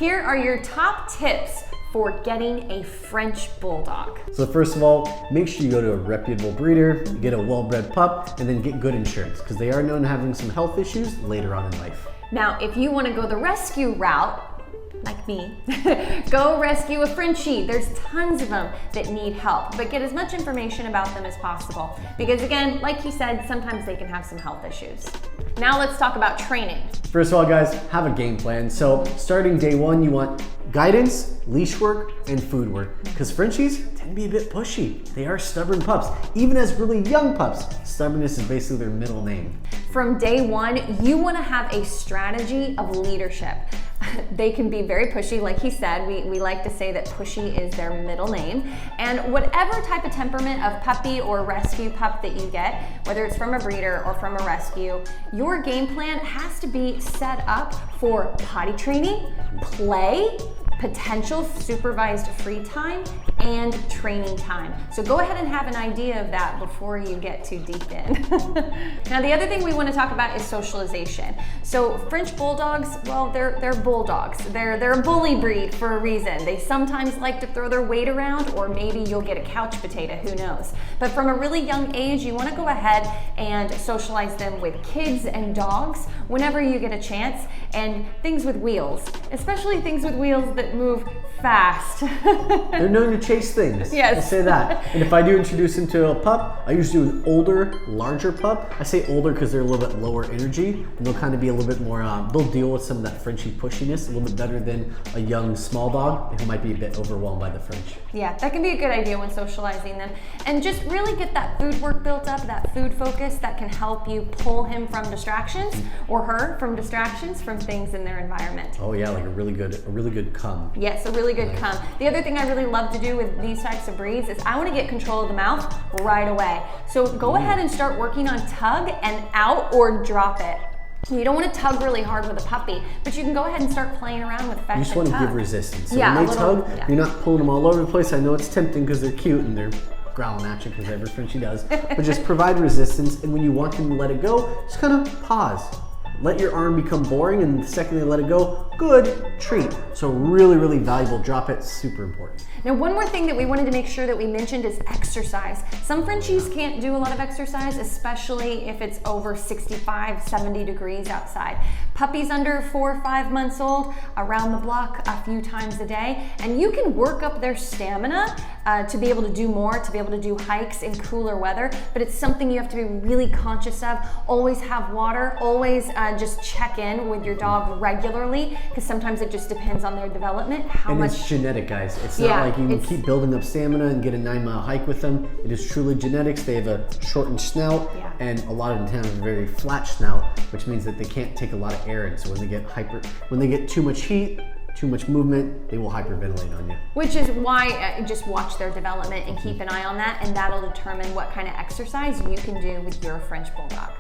here are your top tips for getting a French Bulldog. So first of all, make sure you go to a reputable breeder, get a well-bred pup, and then get good insurance because they are known to having some health issues later on in life. Now, if you want to go the rescue route, like me, go rescue a Frenchie. There's tons of them that need help, but get as much information about them as possible. Because again, like he said, sometimes they can have some health issues. Now let's talk about training. First of all, guys, have a game plan. So starting day one, you want guidance, leash work, and food work. Because Frenchies tend to be a bit pushy. They are stubborn pups. Even as really young pups, stubbornness is basically their middle name. From day one, you want to have a strategy of leadership. They can be very pushy, like he said. We like to say that pushy is their middle name. And whatever type of temperament of puppy or rescue pup that you get, whether it's from a breeder or from a rescue, your game plan has to be set up for potty training, play, potential supervised free time, and training time. So go ahead and have an idea of that before you get too deep in. Now the other thing we want to talk about is socialization. So French Bulldogs, well, they're bulldogs. They're a bully breed for a reason. They sometimes like to throw their weight around, or maybe you'll get a couch potato, who knows. But from a really young age, you want to go ahead and socialize them with kids and dogs whenever you get a chance, and things with wheels, especially things with wheels that move fast. They're known to chase things. Yes. I'll say that. And if I do introduce them to a pup, I usually do an older, larger pup. I say older because they're a little bit lower energy, and they'll kind of be a little bit more, they'll deal with some of that Frenchy pushiness a little bit better than a young small dog who might be a bit overwhelmed by the French. Yeah, that can be a good idea when socializing them. And just really get that food work built up, that food focus that can help you pull him from distractions or her from distractions from things in their environment. Oh yeah, like a really good cum. Yes, a really good cum. The other thing I really love to do with these types of breeds is I want to get control of the mouth right away. So go ahead and start working on tug and out or drop it. You don't want to tug really hard with a puppy, but you can go ahead and start playing around with fetch. You just want to give resistance. So yeah, when they tug, you're not pulling them all over the place. I know it's tempting because they're cute and they're growling at you because every Frenchie does. But just provide resistance, and when you want them to let it go, just kind of pause. Let your arm become boring, and the second they let it go, good treat. So really valuable. Drop it, super important. Now, one more thing that we wanted to make sure that we mentioned is exercise. Some Frenchies can't do a lot of exercise, especially if it's over 65, 70 degrees outside. Puppies under 4 or 5 months old, around the block a few times a day, and you can work up their stamina to be able to do more, to be able to do hikes in cooler weather, but it's something you have to be really conscious of. Always have water, always just check in with your dog regularly, because sometimes it just depends on their development. It's genetic, guys. It's not like you can keep building up stamina and get a 9-mile hike with them. It is truly genetics. They have a shortened snout, and a lot of them have a very flat snout, which means that they can't take a lot of air in. So when they get too much heat, too much movement, they will hyperventilate on you. Which is why just watch their development and keep an eye on that, and that'll determine what kind of exercise you can do with your French Bulldog.